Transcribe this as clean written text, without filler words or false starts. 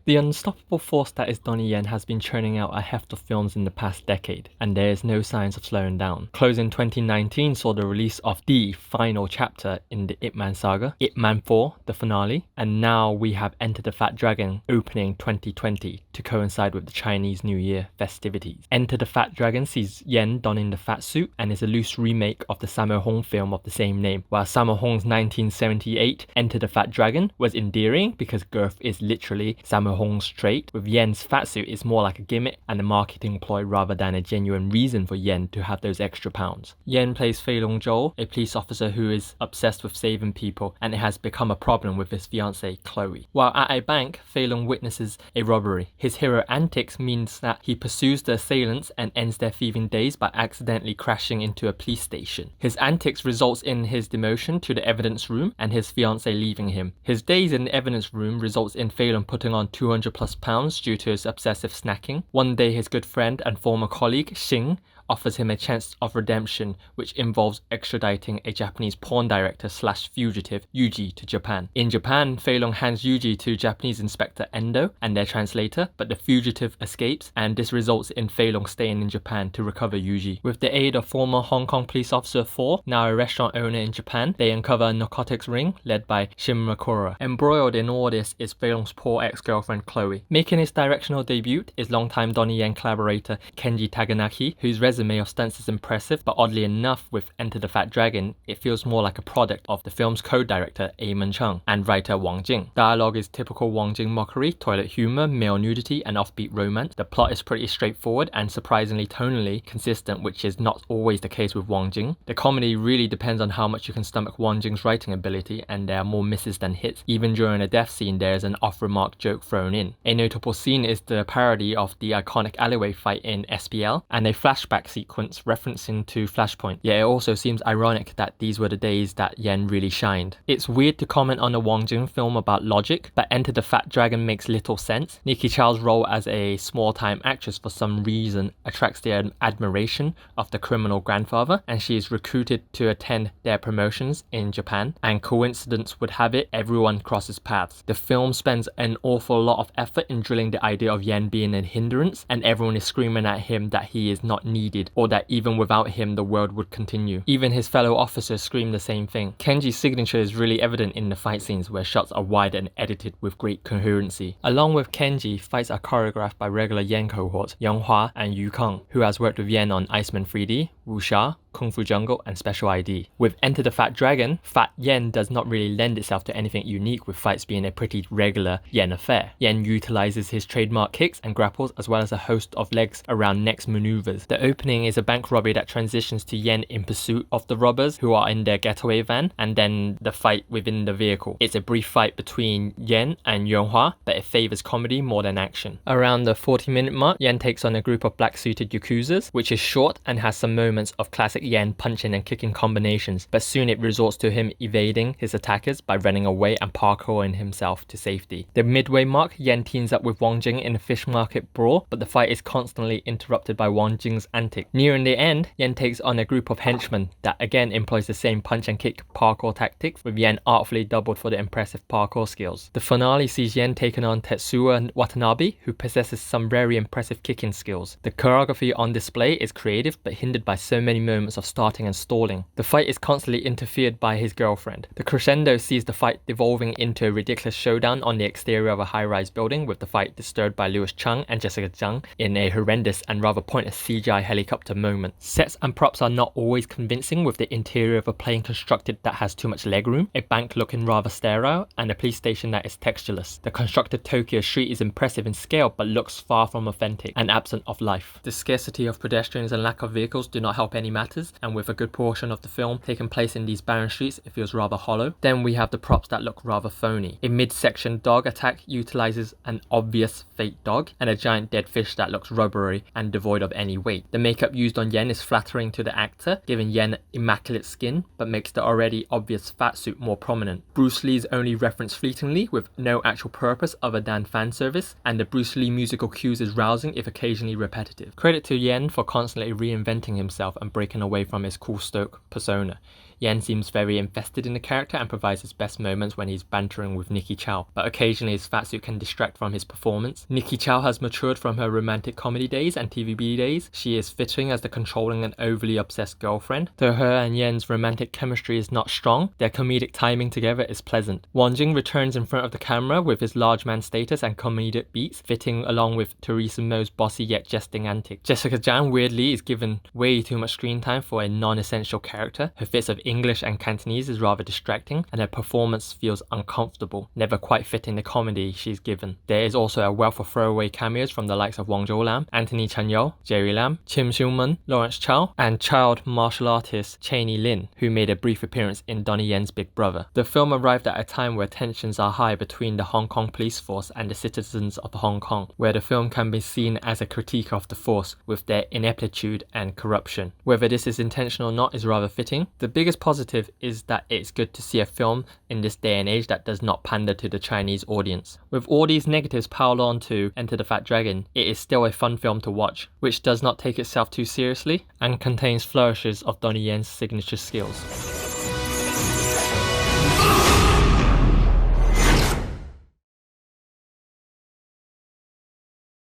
The unstoppable force that is Donnie Yen has been churning out a heft of films in the past decade, and there is no signs of slowing down. Closing 2019 saw the release of the final chapter in the Ip Man saga, Ip Man 4, the finale, and now we have Enter the Fat Dragon opening 2020 to coincide with the Chinese New Year festivities. Enter the Fat Dragon sees Yen donning the fat suit and is a loose remake of the Sammo Hung film of the same name, while Sammo Hung's 1978 Enter the Fat Dragon was endearing because girth is literally Sammo Hung's trait. With Yen's fat suit, it's more like a gimmick and a marketing ploy rather than a genuine reason for Yen to have those extra pounds. Yen plays Feilong Joel, a police officer who is obsessed with saving people, and it has become a problem with his fiancée Chloe. While at a bank, Feilong witnesses a robbery. His hero antics means that he pursues the assailants and ends their thieving days by accidentally crashing into a police station. His antics results in his demotion to the evidence room and his fiancée leaving him. His days in the evidence room results in Feilong putting on 200+ pounds due to his obsessive snacking. One day his good friend and former colleague Xing offers him a chance of redemption, which involves extraditing a Japanese porn director / fugitive, Yuji, to Japan. In Japan, Feilong hands Yuji to Japanese Inspector Endo and their translator, but the fugitive escapes, and this results in Feilong staying in Japan to recover Yuji. With the aid of former Hong Kong police officer 4, now a restaurant owner in Japan, they uncover a narcotics ring led by Shimakura. Embroiled in all this is Feilong's poor ex-girlfriend Chloe. Making his directional debut is longtime Donnie Yen collaborator Kenji Takenaki, whose resume of stunts is impressive, but oddly enough with Enter the Fat Dragon, it feels more like a product of the film's co-director Eamon Chung and writer Wong Jing. Dialogue is typical Wong Jing mockery, toilet humor, male nudity, and offbeat romance. The plot is pretty straightforward and surprisingly tonally consistent, which is not always the case with Wong Jing. The comedy really depends on how much you can stomach Wong Jing's writing ability, and there are more misses than hits. Even during a death scene, there is an off-remark joke thrown in. A notable scene is the parody of the iconic alleyway fight in SPL, and a flashback sequence referencing to Flashpoint. Yet it also seems ironic that these were the days that Yen really shined. It's weird to comment on a Wong Jing film about logic, but Enter the Fat Dragon makes little sense. Niki Chow's role as a small-time actress for some reason attracts the admiration of the criminal grandfather, and she is recruited to attend their promotions in Japan, and coincidence would have it, everyone crosses paths. The film spends an awful lot of effort in drilling the idea of Yen being a hindrance, and everyone is screaming at him that he is not needed, or that even without him the world would continue. Even his fellow officers scream the same thing. Kenji's signature is really evident in the fight scenes where shots are wide and edited with great coherency. Along with Kenji, fights are choreographed by regular Yen cohorts Yang Hua and Yu Kang, who has worked with Yen on Iceman 3D, Wuxia, Kung Fu Jungle, and Special ID. With Enter the Fat Dragon, Fat Yen does not really lend itself to anything unique, with fights being a pretty regular Yen affair. Yen utilizes his trademark kicks and grapples as well as a host of legs around necks maneuvers. The opening is a bank robbery that transitions to Yen in pursuit of the robbers who are in their getaway van, and then the fight within the vehicle. It's a brief fight between Yen and Yonghua, but it favors comedy more than action. Around the 40-minute mark, Yen takes on a group of black-suited yakuzas, which is short and has some moments of classic Yen punching and kicking combinations, but soon it resorts to him evading his attackers by running away and parkouring himself to safety. The midway mark, Yen teams up with Wong Jing in a fish market brawl, but the fight is constantly interrupted by Wong Jing's antics. Nearing the end, Yen takes on a group of henchmen that again employs the same punch and kick parkour tactics, with Yen artfully doubled for the impressive parkour skills. The finale sees Yen taking on Tetsuya Watanabe, who possesses some very impressive kicking skills. The choreography on display is creative but hindered by so many moments of starting and stalling. The fight is constantly interfered by his girlfriend. The crescendo sees the fight devolving into a ridiculous showdown on the exterior of a high-rise building, with the fight disturbed by Louis Chung and Jessica Zhang in a horrendous and rather pointless CGI helicopter moment. Sets and props are not always convincing, with the interior of a plane constructed that has too much legroom, a bank looking rather sterile, and a police station that is textureless. The constructed Tokyo street is impressive in scale but looks far from authentic and absent of life. The scarcity of pedestrians and lack of vehicles do not help any matters, and with a good portion of the film taking place in these barren streets, it feels rather hollow. Then we have the props that look rather phony. A mid-section dog attack utilizes an obvious fake dog and a giant dead fish that looks rubbery and devoid of any weight. The makeup used on Yen is flattering to the actor, giving Yen immaculate skin, but makes the already obvious fat suit more prominent. Bruce Lee is only referenced fleetingly, with no actual purpose other than fan service, and the Bruce Lee musical cues is rousing if occasionally repetitive. Credit to Yen for constantly reinventing himself and breaking away from his cool stoic persona. Yen seems very invested in the character and provides his best moments when he's bantering with Niki Chow, but occasionally his fatsuit can distract from his performance. Niki Chow has matured from her romantic comedy days and TVB days. She is fitting as the controlling and overly obsessed girlfriend. Though her and Yen's romantic chemistry is not strong, their comedic timing together is pleasant. Wong Jing returns in front of the camera with his large man status and comedic beats, fitting along with Teresa Mo's bossy yet jesting antics. Jessica Jann weirdly is given way too much screen time for a non-essential character. Her fits of English and Cantonese is rather distracting, and her performance feels uncomfortable, never quite fitting the comedy she's given. There is also a wealth of throwaway cameos from the likes of Wong Lam, Anthony Chanyeol, Jerry Lam, Kim Seung-mun, Lawrence Chow, and child martial artist Cheney Lin, who made a brief appearance in Donnie Yen's Big Brother. The film arrived at a time where tensions are high between the Hong Kong police force and the citizens of Hong Kong, where the film can be seen as a critique of the force with their ineptitude and corruption. Whether this is intentional or not is rather fitting. The biggest positive is that it's good to see a film in this day and age that does not pander to the Chinese audience. With all these negatives piled on to Enter the Fat Dragon, it is still a fun film to watch, which does not take itself too seriously and contains flourishes of Donnie Yen's signature skills.